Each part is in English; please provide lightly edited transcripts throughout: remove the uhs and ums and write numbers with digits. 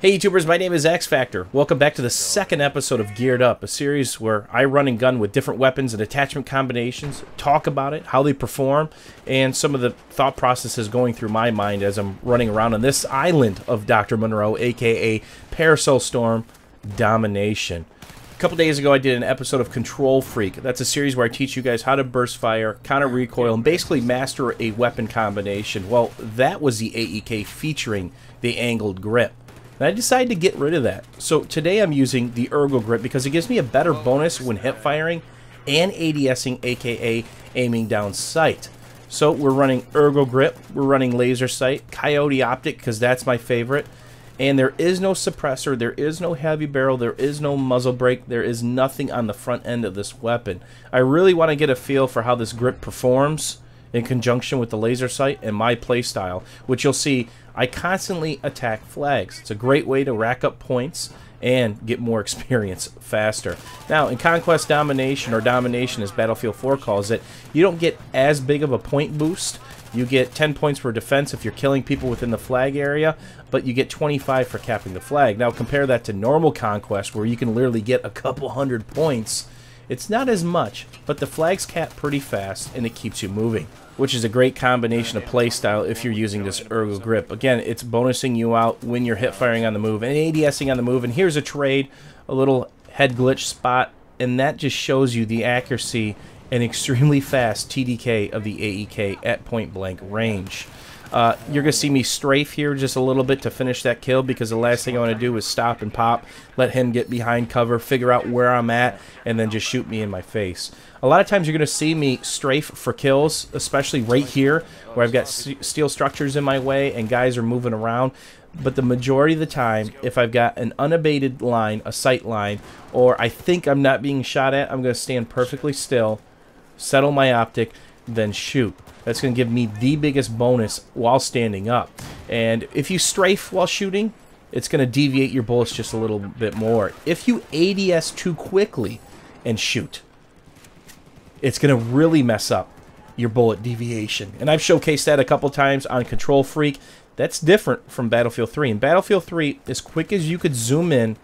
Hey YouTubers, my name is X Factor. Welcome back to the second episode of Geared Up, a series where I run and gun with different weapons and attachment combinations, talk about it, how they perform, and some of the thought processes going through my mind as I'm running around on this island of Dr. Monroe, aka Parasol Storm Domination. A couple days ago I did an episode of Control Freak. That's a series where I teach you guys how to burst fire, counter recoil, and basically master a weapon combination. Well, that was the AEK featuring the angled grip. And I decided to get rid of that. So today I'm using the Ergo grip because it gives me a better bonus when hip firing and ADSing, aka aiming down sight. So we're running Ergo grip, we're running laser sight, coyote optic because that's my favorite. And there is no suppressor, there is no heavy barrel, there is no muzzle brake, there is nothing on the front end of this weapon. I really want to get a feel for how this grip performs in conjunction with the laser sight and my playstyle, which you'll see I constantly attack flags. It's a great way to rack up points and get more experience faster. Now, in Conquest Domination, or Domination as Battlefield 4 calls it, you don't get as big of a point boost. You get 10 points for defense if you're killing people within the flag area, but you get 25 for capping the flag. Now, compare that to normal Conquest, where you can literally get a couple hundred points. It's not as much, but the flags cap pretty fast, and it keeps you moving, which is a great combination of playstyle if you're using this Ergo grip. Again, it's bonusing you out when you're hip firing on the move and ADSing on the move. And here's a trade, a little head glitch spot, and that just shows you the accuracy and extremely fast TDK of the AEK at point blank range. You're going to see me strafe here just a little bit to finish that kill, because the last thing I want to do is stop and pop, let him get behind cover, figure out where I'm at, and then just shoot me in my face. A lot of times you're going to see me strafe for kills, especially right here where I've got steel structures in my way and guys are moving around. But the majority of the time, if I've got an unabated line, a sight line, or I think I'm not being shot at, I'm going to stand perfectly still, settle my optic, then shoot. That's going to give me the biggest bonus while standing up. And if you strafe while shooting, it's going to deviate your bullets just a little bit more. If you ADS too quickly and shoot, it's going to really mess up your bullet deviation. And I've showcased that a couple times on Control Freak. That's different from Battlefield 3. In Battlefield 3, as quick as you could zoom in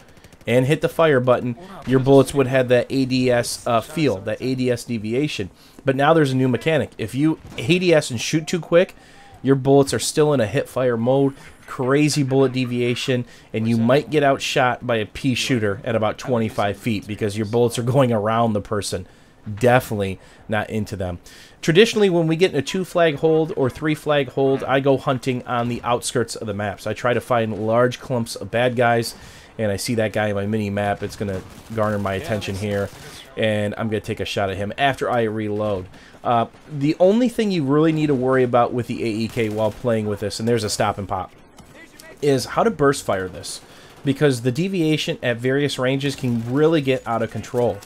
and hit the fire button, your bullets would have that ADS feel, that ADS deviation. But now there's a new mechanic. If you ADS and shoot too quick, your bullets are still in a hip fire mode, crazy bullet deviation, and you might get outshot by a pea shooter at about 25 feet because your bullets are going around the person. Definitely not into them. Traditionally, when we get in a 2-flag hold or 3-flag hold, I go hunting on the outskirts of the maps. I try to find large clumps of bad guys, and I see that guy in my mini map. It's going to garner my attention here, and I'm going to take a shot at him after I reload. The only thing you really need to worry about with the AEK while playing with this, and there's a stop and pop, is how to burst fire this, because the deviation at various ranges can really get out of control.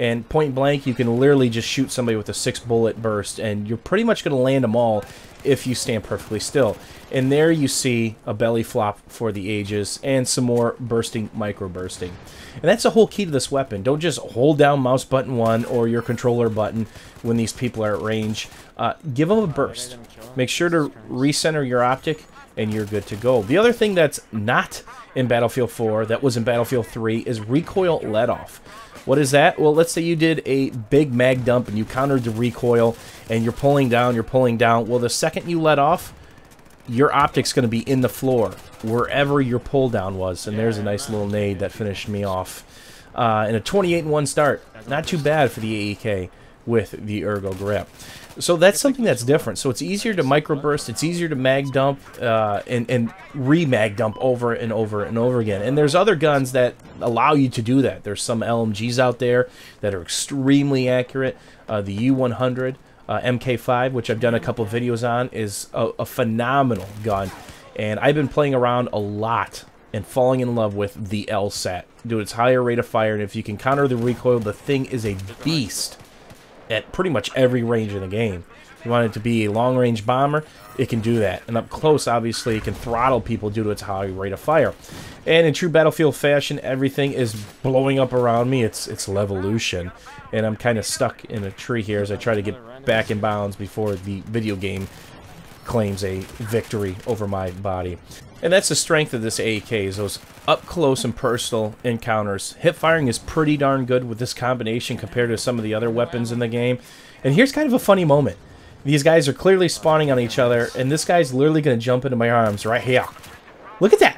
And point blank, you can literally just shoot somebody with a 6-bullet burst, and you're pretty much going to land them all if you stand perfectly still. And there you see a belly flop for the ages and some more bursting, micro bursting. And that's the whole key to this weapon. Don't just hold down mouse button 1 or your controller button when these people are at range. Give them a burst. Make sure to recenter your optic, and you're good to go. The other thing that's not in Battlefield 4 that was in Battlefield 3 is recoil let-off. What is that? Well, let's say you did a big mag dump and you countered the recoil and you're pulling down, Well, the second you let off, your optic's going to be in the floor, wherever your pull down was. And there's a nice little nade that finished me off. And a 28-1 start. Not too bad for the AEK with the Ergo grip. So that's something that's different. So it's easier to microburst, it's easier to mag dump, and re-mag dump over and over and over again. And there's other guns that allow you to do that. There's some LMGs out there that are extremely accurate. The U100 MK5, which I've done a couple of videos on, is a phenomenal gun. And I've been playing around a lot and falling in love with the LSAT. Due to its higher rate of fire, and if you can counter the recoil, the thing is a beast at pretty much every range in the game. If you want it to be a long-range bomber, it can do that. And up close, obviously, it can throttle people due to its high rate of fire. And in true Battlefield fashion, everything is blowing up around me. It's Levolution. And I'm kind of stuck in a tree here as I try to get back in bounds before the video game claims a victory over my body. And that's the strength of this AEK, is those up close and personal encounters. Hip firing is pretty darn good with this combination compared to some of the other weapons in the game. And here's kind of a funny moment. These guys are clearly spawning on each other, and this guy's literally going to jump into my arms right here. Look at that!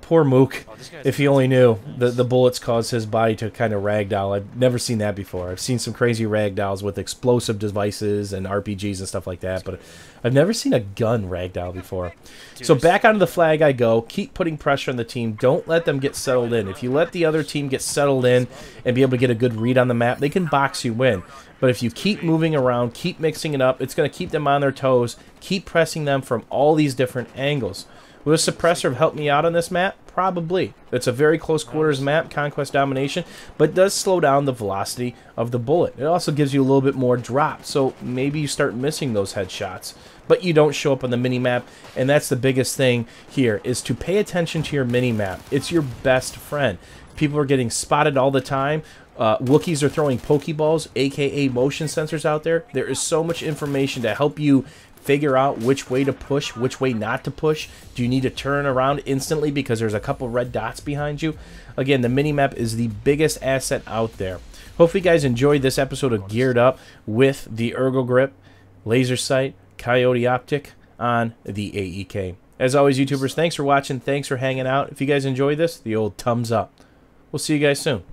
Poor Mook. If he only knew the bullets caused his body to kind of ragdoll. I've never seen that before. I've seen some crazy ragdolls with explosive devices and RPGs and stuff like that, but I've never seen a gun ragdoll before. So back onto the flag I go. Keep putting pressure on the team. Don't let them get settled in. If you let the other team get settled in and be able to get a good read on the map, they can box you in. But if you keep moving around, keep mixing it up, it's going to keep them on their toes. Keep pressing them from all these different angles. Will a suppressor help me out on this map? Probably. It's a very close quarters map, conquest domination, but does slow down the velocity of the bullet. It also gives you a little bit more drop, so maybe you start missing those headshots, but you don't show up on the mini-map, and that's the biggest thing here, is to pay attention to your mini-map. It's your best friend. People are getting spotted all the time. Wookiees are throwing Pokeballs, aka motion sensors out there. There is so much information to help you figure out which way to push, which way not to push. Do you need to turn around instantly because there's a couple red dots behind you? Again, the mini-map is the biggest asset out there. Hopefully you guys enjoyed this episode of Geared Up with the Ergo Grip, Laser Sight, Coyote Optic on the AEK. As always, YouTubers, thanks for watching. Thanks for hanging out. If you guys enjoyed this, the old thumbs up. We'll see you guys soon.